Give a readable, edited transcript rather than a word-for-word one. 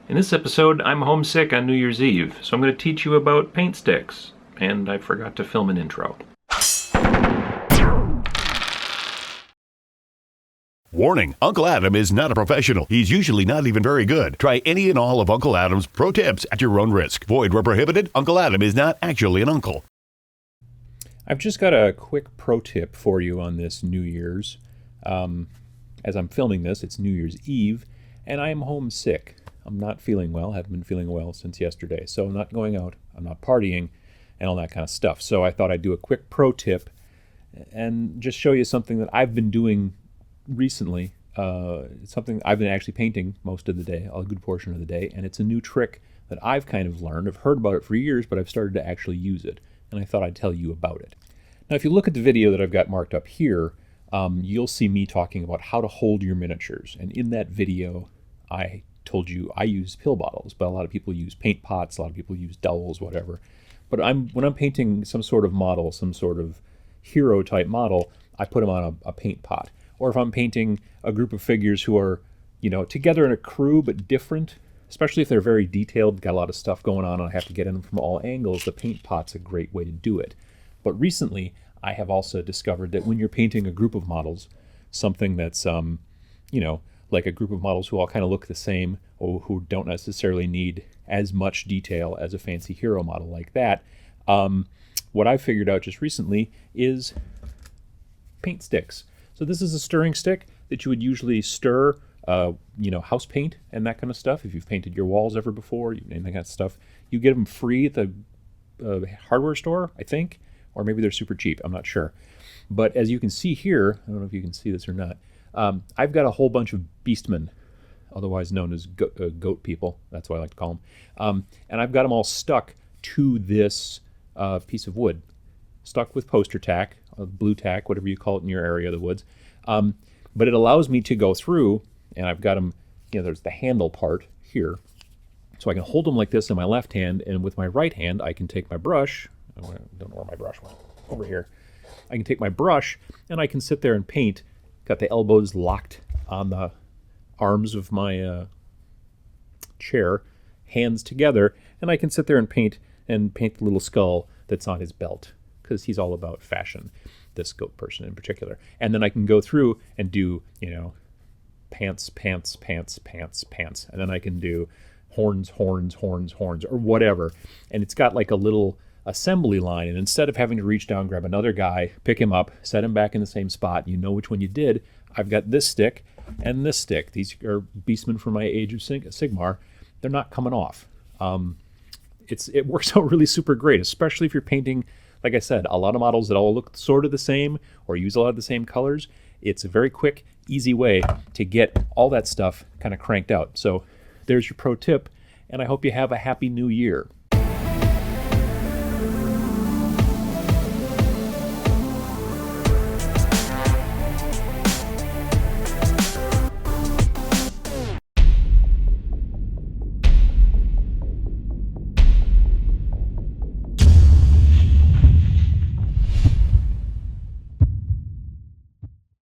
In this episode, I'm homesick on New Year's Eve, so I'm going to teach you about paint sticks. And I forgot to film an intro. Warning, Uncle Adam is not a professional. He's usually not even very good. Try any and all of Uncle Adam's pro tips at your own risk. Void where prohibited. Uncle Adam is not actually an uncle. I've just got a quick pro tip for you on this New Year's. As I'm filming this, it's New Year's Eve, and I am homesick. I'm not feeling well, haven't been feeling well since yesterday, so I'm not going out, I'm not partying, and all that kind of stuff. So I thought I'd do a quick pro tip and just show you something that I've been doing recently. It's something I've been actually painting most of the day, a good portion of the day, and it's a new trick that I've kind of learned. I've heard about it for years, but I've started to actually use it, and I thought I'd tell you about it. Now, if you look at the video that I've got marked up here, you'll see me talking about how to hold your miniatures. And in that video, I told you I use pill bottles, but a lot of people use paint pots, a lot of people use dowels, whatever. But when I'm painting some sort of model, some sort of hero type model, I put them on a paint pot. Or if I'm painting a group of figures who are, together in a crew but different, especially if they're very detailed, got a lot of stuff going on, and I have to get in them from all angles, the paint pot's a great way to do it. But recently, I have also discovered that when you're painting a group of models, something that's, like a group of models who all kind of look the same or who don't necessarily need as much detail as a fancy hero model like that, what I figured out just recently is paint sticks. So this is a stirring stick that you would usually stir, house paint and that kind of stuff. If you've painted your walls ever before, anything that kind of stuff, you get them free at the hardware store, I think. Or maybe they're super cheap, I'm not sure. But as you can see here, I don't know if you can see this or not, I've got a whole bunch of beastmen, otherwise known as goat people. That's what I like to call them. And I've got them all stuck to this piece of wood, stuck with poster tack, blue tack, whatever you call it in your area of the woods. But it allows me to go through, and I've got them, there's the handle part here. So I can hold them like this in my left hand, and with my right hand, I can take my brush. I don't know where my brush went. Over here. I can take my brush and I can sit there and paint. Got the elbows locked on the arms of my chair, hands together, and I can sit there and paint the little skull that's on his belt, because he's all about fashion, this goat person in particular. And then I can go through and do, pants, pants, pants, pants, pants. And then I can do horns, horns, horns, horns, or whatever. And it's got like a little assembly line, and instead of having to reach down, grab another guy, pick him up, set him back in the same spot, you know which one you did, I've got this stick and this stick. These are beastmen from my Age of Sigmar. They're not coming off. It works out really super great, especially if you're painting, like I said, a lot of models that all look sort of the same or use a lot of the same colors. It's a very quick, easy way to get all that stuff kind of cranked out. So there's your pro tip, and I hope you have a happy new year.